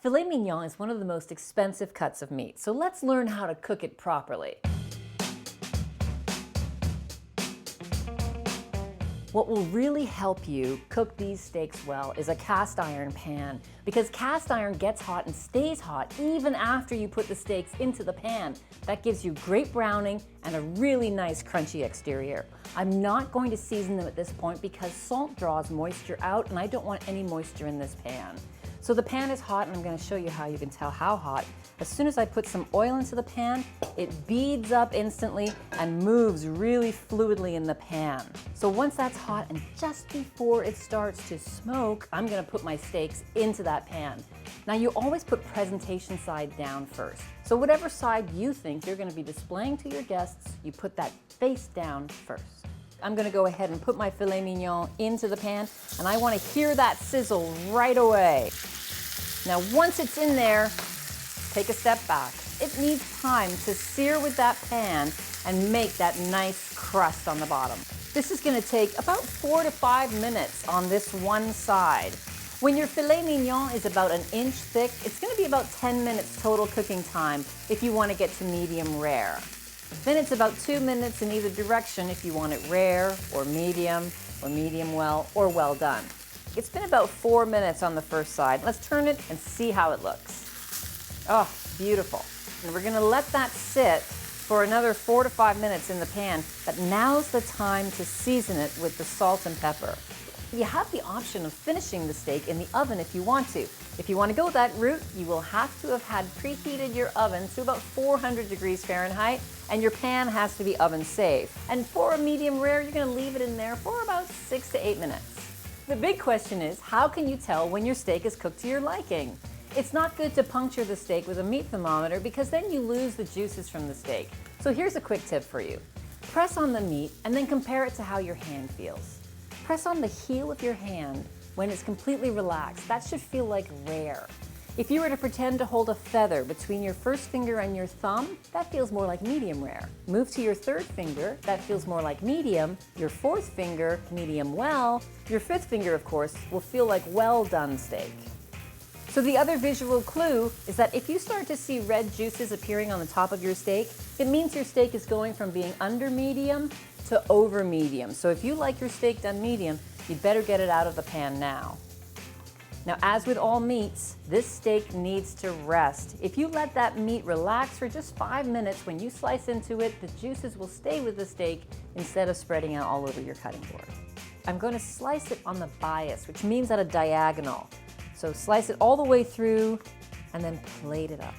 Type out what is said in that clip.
Filet mignon is one of the most expensive cuts of meat, so let's learn how to cook it properly. What will really help you cook these steaks well is a cast iron pan, because cast iron gets hot and stays hot even after you put the steaks into the pan. That gives you great browning and a really nice crunchy exterior. I'm not going to season them at this point because salt draws moisture out and I don't want any moisture in this pan. So the pan is hot, and I'm going to show you how you can tell how hot. As soon as I put some oil into the pan, it beads up instantly and moves really fluidly in the pan. So once that's hot and just before it starts to smoke, I'm going to put my steaks into that pan. Now you always put presentation side down first. So whatever side you think you're going to be displaying to your guests, you put that face down first. I'm going to go ahead and put my filet mignon into the pan, and I want to hear that sizzle right away. Now once it's in there, take a step back. It needs time to sear with that pan and make that nice crust on the bottom. This is going to take about 4 to 5 minutes on this one side. When your filet mignon is about an inch thick, it's going to be about 10 minutes total cooking time if you want to get to medium rare. Then it's about 2 minutes in either direction if you want it rare or medium well or well done. It's been about 4 minutes on the first side. Let's turn it and see how it looks. Oh, beautiful. And we're going to let that sit for another 4 to 5 minutes in the pan, but now's the time to season it with the salt and pepper. You have the option of finishing the steak in the oven if you want to. If you want to go that route, you will have to have had preheated your oven to about 400 degrees Fahrenheit, and your pan has to be oven safe. And for a medium rare, you're going to leave it in there for about 6 to 8 minutes. The big question is, how can you tell when your steak is cooked to your liking? It's not good to puncture the steak with a meat thermometer because then you lose the juices from the steak. So here's a quick tip for you. Press on the meat and then compare it to how your hand feels. Press on the heel of your hand when it's completely relaxed. That should feel like rare. If you were to pretend to hold a feather between your first finger and your thumb, that feels more like medium rare. Move to your third finger, that feels more like medium. Your fourth finger, medium well. Your fifth finger, of course, will feel like well done steak. So the other visual clue is that if you start to see red juices appearing on the top of your steak, it means your steak is going from being under medium to over medium. So if you like your steak done medium, you'd better get it out of the pan now. Now, as with all meats, this steak needs to rest. If you let that meat relax for just 5 minutes, when you slice into it, the juices will stay with the steak instead of spreading out all over your cutting board. I'm going to slice it on the bias, which means at a diagonal. So slice it all the way through and then plate it up.